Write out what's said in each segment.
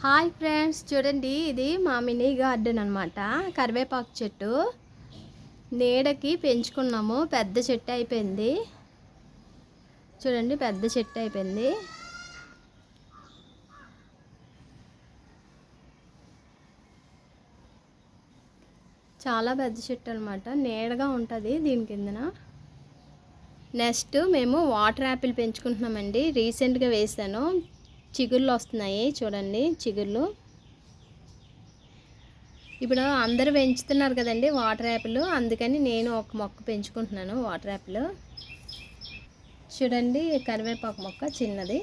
Hi friends, చూడండి ఇది మా మినీ గార్డెన్ అనమాట. కరివేపాకు చెట్టు నీడకి పెంచుకున్నాము. పెద్ద చెట్టు అయిపోయింది. చూడండి, పెద్ద చెట్టు అయిపోయింది. చాలా పెద్ద చెట్టు అనమాట. నీడగా ఉంటుంది దీని కిందన. నెక్స్ట్ మేము వాటర్ యాపిల్ పెంచుకుంటున్నామండి. రీసెంట్గా వేసాను. చిగుర్లు వస్తున్నాయి. చూడండి చిగుర్లు. ఇప్పుడు అందరూ పెంచుతున్నారు కదండి వాటర్ యాపిల్, అందుకని నేను ఒక మొక్క పెంచుకుంటున్నాను వాటర్ యాపిల్. చూడండి కరివేపాకు మొక్క చిన్నది.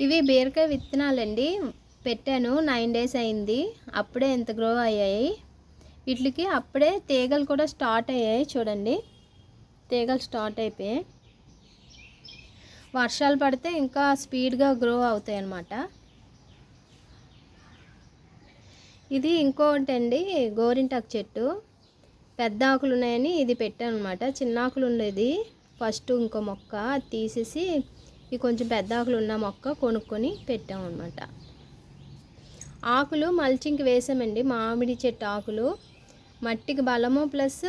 ఇవి బీరకాయ విత్తనాలండి. పెట్టాను 9 days అయింది. అప్పుడే ఎంత గ్రో అయ్యాయి. వీటికి అప్పుడే తీగలు కూడా స్టార్ట్ అయ్యాయి. చూడండి తీగలు స్టార్ట్ అయిపోయాయి. వర్షాలు పడితే ఇంకా స్పీడ్గా గ్రో అవుతాయి అన్నమాట. ఇది ఇంకోటి అండి, గోరింటాకు చెట్టు. పెద్ద ఆకులు ఉన్నాయని ఇది పెట్టాను అనమాట. చిన్న ఆకులు ఉండేది ఫస్ట్ ఇంకో మొక్క తీసేసి ఇది కొంచెం పెద్ద ఆకులు ఉన్న మొక్క కొనుక్కొని పెట్టాము అనమాట. ఆకులు మల్చింగ్కి వేసామండి. మామిడి చెట్టు ఆకులు మట్టికి బలము ప్లస్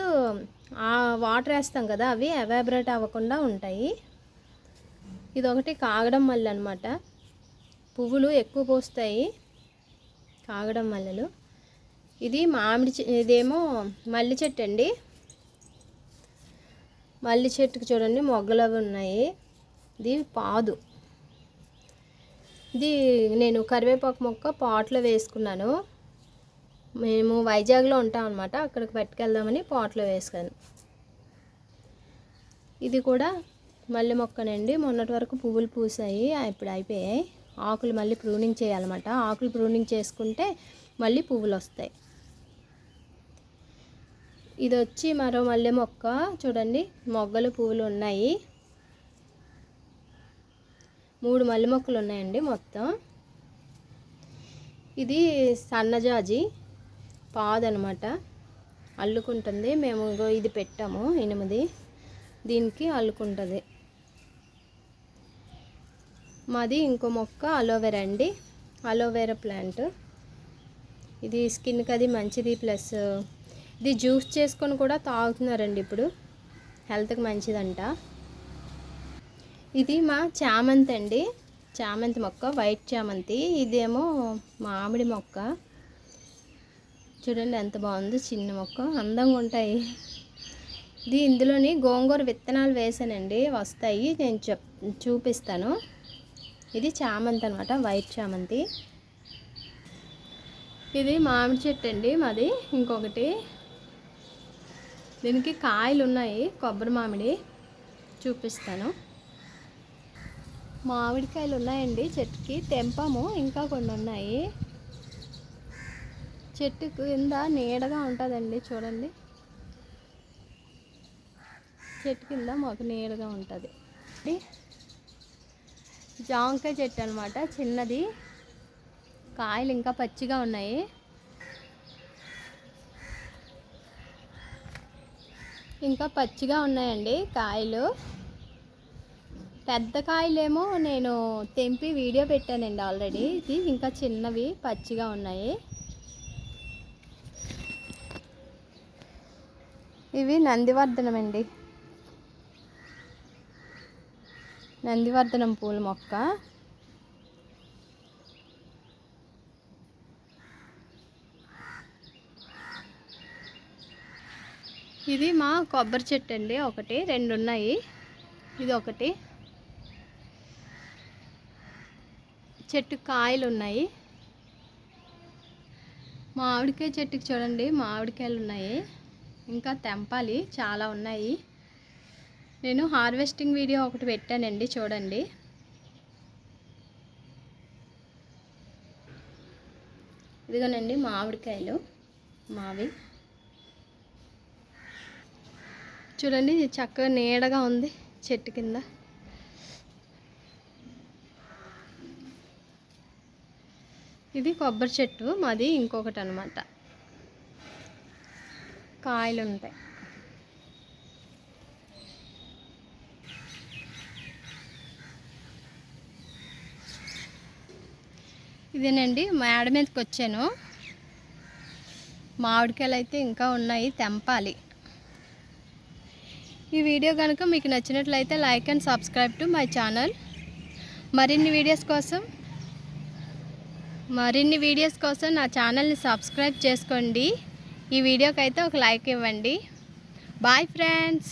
వాటర్ వేస్తాం కదా, అవి ఎవాబరేట్ అవ్వకుండా ఉంటాయి. ఇదొకటి కాగడం మల్లె అనమాట. పువ్వులు ఎక్కువ పూస్తాయి కాగడం మల్లెలు. ఇది ఇదేమో మల్లి చెట్టు అండి. మల్లి చెట్టుకి చూడండి మొగ్గలు అవి ఉన్నాయి. ఇది పాదు. ఇది నేను కరివేపాకు మొక్క పాట్లో వేసుకున్నాను. మేము వైజాగ్లో ఉంటాం అనమాట. అక్కడికి పట్టుకెళ్దామని పాట్లో వేసాను. ఇది కూడా మల్లె మొక్కనండి. మొన్నటి వరకు పువ్వులు పూసాయి, ఇప్పుడు అయిపోయాయి. ఆకులు మళ్ళీ ప్రూనింగ్ చేయాలన్నమాట. ఆకులు ప్రూనింగ్ చేసుకుంటే మళ్ళీ పువ్వులు వస్తాయి. ఇది వచ్చి మరో మల్లె మొక్క. చూడండి మొగ్గలు పువ్వులు ఉన్నాయి. 3 మల్లె మొక్కలు ఉన్నాయండి మొత్తం. ఇది సన్నజాజి పాదు అనమాట. అల్లుకుంటుంది. మేము ఇది పెట్టాము 8, దీనికి అల్లుకుంటుంది. మాది ఇంకో మొక్క అలోవెరా అండి. Aloe vera plant. ఇది స్కిన్కి అది మంచిది. ప్లస్ ఇది జ్యూస్ చేసుకొని కూడా తాగుతున్నారండి ఇప్పుడు. హెల్త్కి మంచిదంట. ఇది మా చామంతి అండి. చామంతి మొక్క, వైట్ చామంతి. ఇదేమో మామిడి మొక్క. చూడండి ఎంత బాగుందో. చిన్న మొక్క, అందంగా ఉంటాయి. ఇది ఇందులోని గోంగూర విత్తనాలు వేసానండి, వస్తాయి. నేను చూపిస్తాను. ఇది చామంతి అనమాట, వైట్ చామంతి. ఇది మామిడి చెట్టు అండి మాది ఇంకొకటి. దీనికి కాయలు ఉన్నాయి, కొబ్బరి మామిడి. చూపిస్తాను. మామిడికాయలు ఉన్నాయండి చెట్టుకి. తెంపాము, ఇంకా కొన్ని ఉన్నాయి. చెట్టు కింద నీడగా ఉంటుందండి. చూడండి చెట్టు కింద మాకు నీడగా ఉంటుంది. జాంకాయ చెట్టు అనమాట, చిన్నది. కాయలు ఇంకా పచ్చిగా ఉన్నాయి. ఇంకా పచ్చిగా ఉన్నాయండి కాయలు. పెద్ద కాయలేమో నేను తెంపి వీడియో పెట్టానండి ఆల్రెడీ. ఇది ఇంకా చిన్నవి పచ్చిగా ఉన్నాయి. ఇవి నందివర్ధనం అండి. నందివర్ధనం పూల మొక్క. ఇది మా కొబ్బరి చెట్టు అండి. 1, 2 ఉన్నాయి. ఇది ఒకటి. చెట్టు కాయలు ఉన్నాయి. మామిడికాయ చెట్టుకి చూడండి మామిడికాయలు ఉన్నాయి. ఇంకా తెంపాలి, చాలా ఉన్నాయి. నేను హార్వెస్టింగ్ వీడియో ఒకటి పెట్టానండి, చూడండి. ఇదిగోనండి మామిడికాయలు మావి. చూడండి చక్కగా నీడగా ఉంది చెట్టు కింద. ఇది కొబ్బరి చెట్టు మాది ఇంకొకటి అనమాట. కాయలు ఉంటాయి. ఇదేనండి మేడ మీదకి వచ్చాను. మామిడికాయలు అయితే ఇంకా ఉన్నాయి, తెంపాలి. ఈ వీడియో కనుక మీకు నచ్చినట్లయితే like and subscribe to my channel. మరిన్ని వీడియోస్ కోసం నా ఛానల్ని సబ్స్క్రైబ్ చేసుకోండి. ఈ వీడియోకి అయితే ఒక లైక్ ఇవ్వండి. Bye friends.